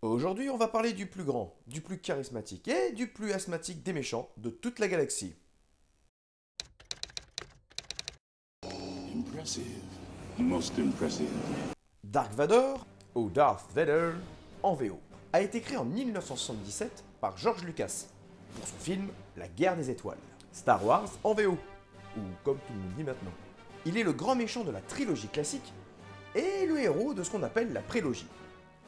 Aujourd'hui, on va parler du plus grand, du plus charismatique et du plus asthmatique des méchants de toute la galaxie. Impressive. Most impressive. Dark Vador, ou Darth Vader, en VO, a été créé en 1977 par George Lucas pour son film La Guerre des Étoiles. Star Wars en VO, ou comme tout le monde dit maintenant. Il est le grand méchant de la trilogie classique et le héros de ce qu'on appelle la prélogie.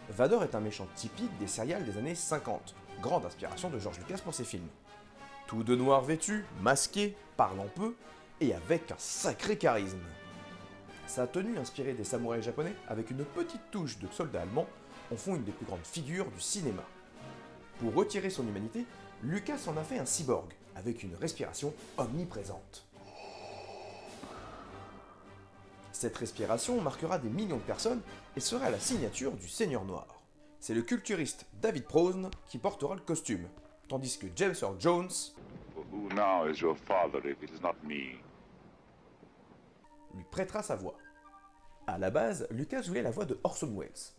Vador est un méchant typique des serials des années 50, grande inspiration de George Lucas pour ses films. Tout de noir vêtu, masqué, parlant peu, et avec un sacré charisme. Sa tenue inspirée des samouraïs japonais, avec une petite touche de soldats allemands, en font une des plus grandes figures du cinéma. Pour retirer son humanité, Lucas en a fait un cyborg, avec une respiration omniprésente. Cette respiration marquera des millions de personnes et sera la signature du Seigneur Noir. C'est le culturiste David Prowse qui portera le costume, tandis que James Earl Jones Who now is your father if it is not me? lui prêtera sa voix. A la base, Lucas voulait la voix de Orson Welles.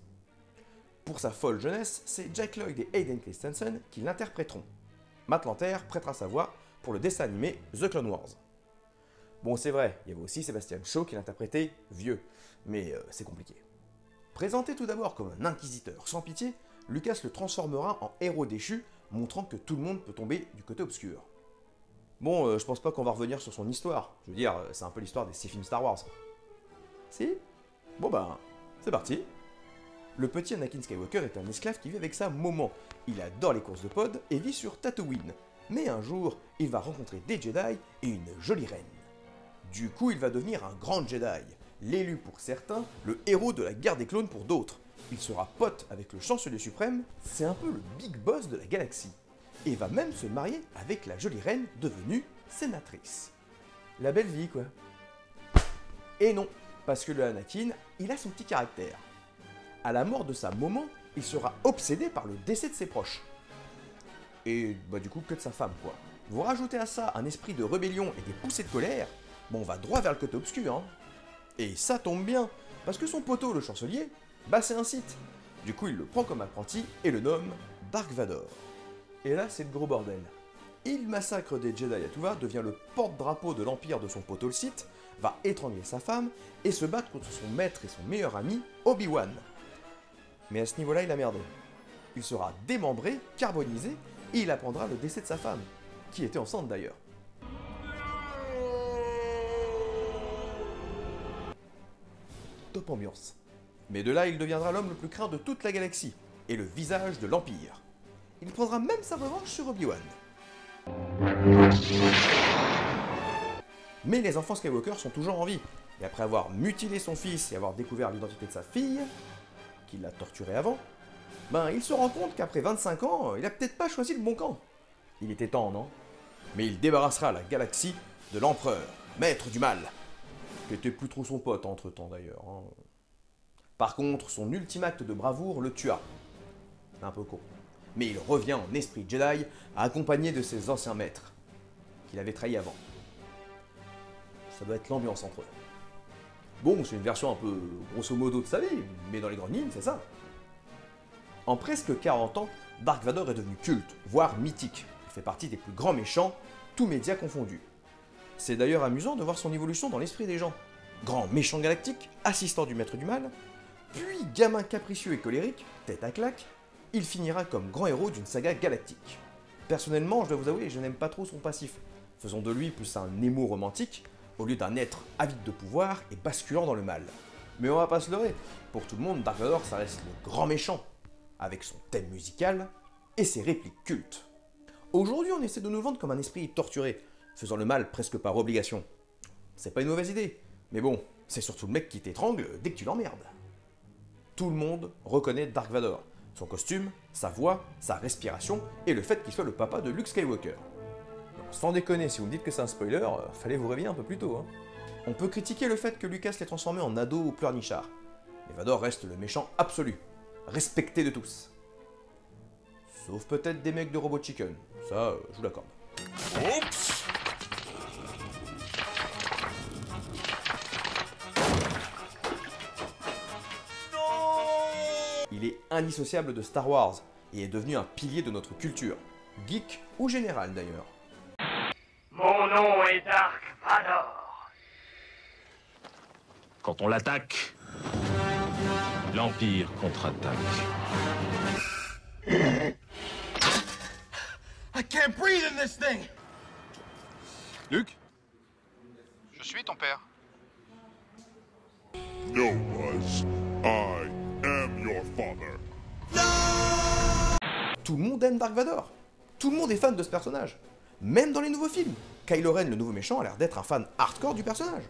Pour sa folle jeunesse, c'est Jack Lloyd et Hayden Christensen qui l'interpréteront. Matt Lanter prêtera sa voix pour le dessin animé The Clone Wars. Bon, c'est vrai, il y avait aussi Sebastian Shaw qui l'interprétait vieux, mais c'est compliqué. Présenté tout d'abord comme un inquisiteur sans pitié, Lucas le transformera en héros déchu, montrant que tout le monde peut tomber du côté obscur. Bon, je pense pas qu'on va revenir sur son histoire, je veux dire, c'est un peu l'histoire des 6 films Star Wars. Si? Bon ben, c'est parti. Le petit Anakin Skywalker est un esclave qui vit avec sa maman. Il adore les courses de pod et vit sur Tatooine. Mais un jour, il va rencontrer des Jedi et une jolie reine. Du coup, il va devenir un grand Jedi, l'élu pour certains, le héros de la guerre des clones pour d'autres. Il sera pote avec le chancelier suprême, c'est un peu le big boss de la galaxie. Et va même se marier avec la jolie reine devenue sénatrice. La belle vie, quoi. Et non, parce que le Anakin, il a son petit caractère. À la mort de sa maman, il sera obsédé par le décès de ses proches. Et bah du coup que de sa femme, quoi. Vous rajoutez à ça un esprit de rébellion et des poussées de colère, bon, on va droit vers le côté obscur, hein. Et ça tombe bien, parce que son poteau, le chancelier, bah c'est un Sith. Du coup, il le prend comme apprenti et le nomme Dark Vador. Et là, c'est le gros bordel. Il massacre des Jedi à tout va, devient le porte-drapeau de l'empire de son poteau le Sith, va étrangler sa femme et se battre contre son maître et son meilleur ami, Obi-Wan. Mais à ce niveau-là, il a merdé. Il sera démembré, carbonisé, et il apprendra le décès de sa femme, qui était enceinte d'ailleurs. Top ambiance. Mais de là, il deviendra l'homme le plus craint de toute la galaxie, et le visage de l'Empire. Il prendra même sa revanche sur Obi-Wan. Mais les enfants Skywalker sont toujours en vie, et après avoir mutilé son fils et avoir découvert l'identité de sa fille, qui l'a torturé avant, ben il se rend compte qu'après 25 ans, il a peut-être pas choisi le bon camp. Il était temps, non? Mais il débarrassera la galaxie de l'Empereur, maître du mal, qui était plus trop son pote entre-temps d'ailleurs, hein. Par contre, son ultime acte de bravoure le tua. Un peu con. Mais il revient en esprit Jedi, accompagné de ses anciens maîtres, qu'il avait trahis avant. Ça doit être l'ambiance entre eux. Bon, c'est une version un peu grosso modo de sa vie, mais dans les grandes lignes, c'est ça. En presque 40 ans, Dark Vador est devenu culte, voire mythique. Il fait partie des plus grands méchants, tous médias confondus. C'est d'ailleurs amusant de voir son évolution dans l'esprit des gens. Grand méchant galactique, assistant du maître du mal, puis gamin capricieux et colérique, tête à claque, il finira comme grand héros d'une saga galactique. Personnellement, je dois vous avouer, je n'aime pas trop son passif. Faisons de lui plus un émo romantique, au lieu d'un être avide de pouvoir et basculant dans le mal. Mais on va pas se leurrer, pour tout le monde, Dark Vador, ça reste le grand méchant, avec son thème musical et ses répliques cultes. Aujourd'hui, on essaie de nous vendre comme un esprit torturé, faisant le mal presque par obligation. C'est pas une mauvaise idée, mais bon, c'est surtout le mec qui t'étrangle dès que tu l'emmerdes. Tout le monde reconnaît Dark Vador, son costume, sa voix, sa respiration et le fait qu'il soit le papa de Luke Skywalker. Donc, sans déconner, si vous me dites que c'est un spoiler, fallait vous réveiller un peu plus tôt, hein. On peut critiquer le fait que Lucas l'ait transformé en ado ou pleurnichard, mais Vador reste le méchant absolu, respecté de tous. Sauf peut-être des mecs de Robot Chicken, ça, je vous l'accorde. Oups! Il est indissociable de Star Wars et est devenu un pilier de notre culture, geek ou général d'ailleurs. Mon nom est Dark Vador. Quand on l'attaque, l'Empire contre-attaque. I can't breathe in this thing! Luke? Je suis ton père. No, Buzz. I am your father. Tout le monde aime Dark Vador. Tout le monde est fan de ce personnage. Même dans les nouveaux films. Kylo Ren, le nouveau méchant, a l'air d'être un fan hardcore du personnage.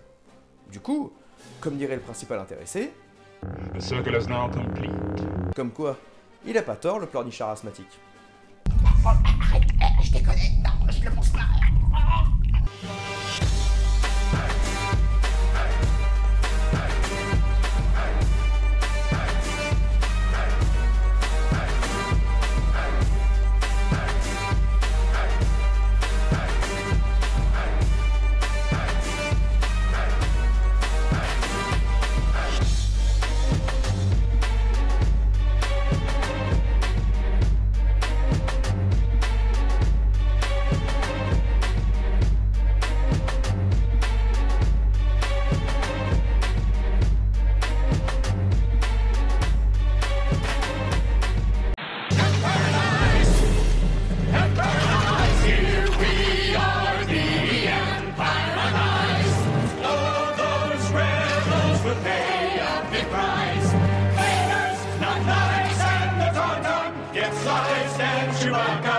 Du coup, comme dirait le principal intéressé... The circle is now complete. Comme quoi, il a pas tort, le pleurnichard asthmatique. Je déconne, non, je le pense pas. Get sliced and Chewbacca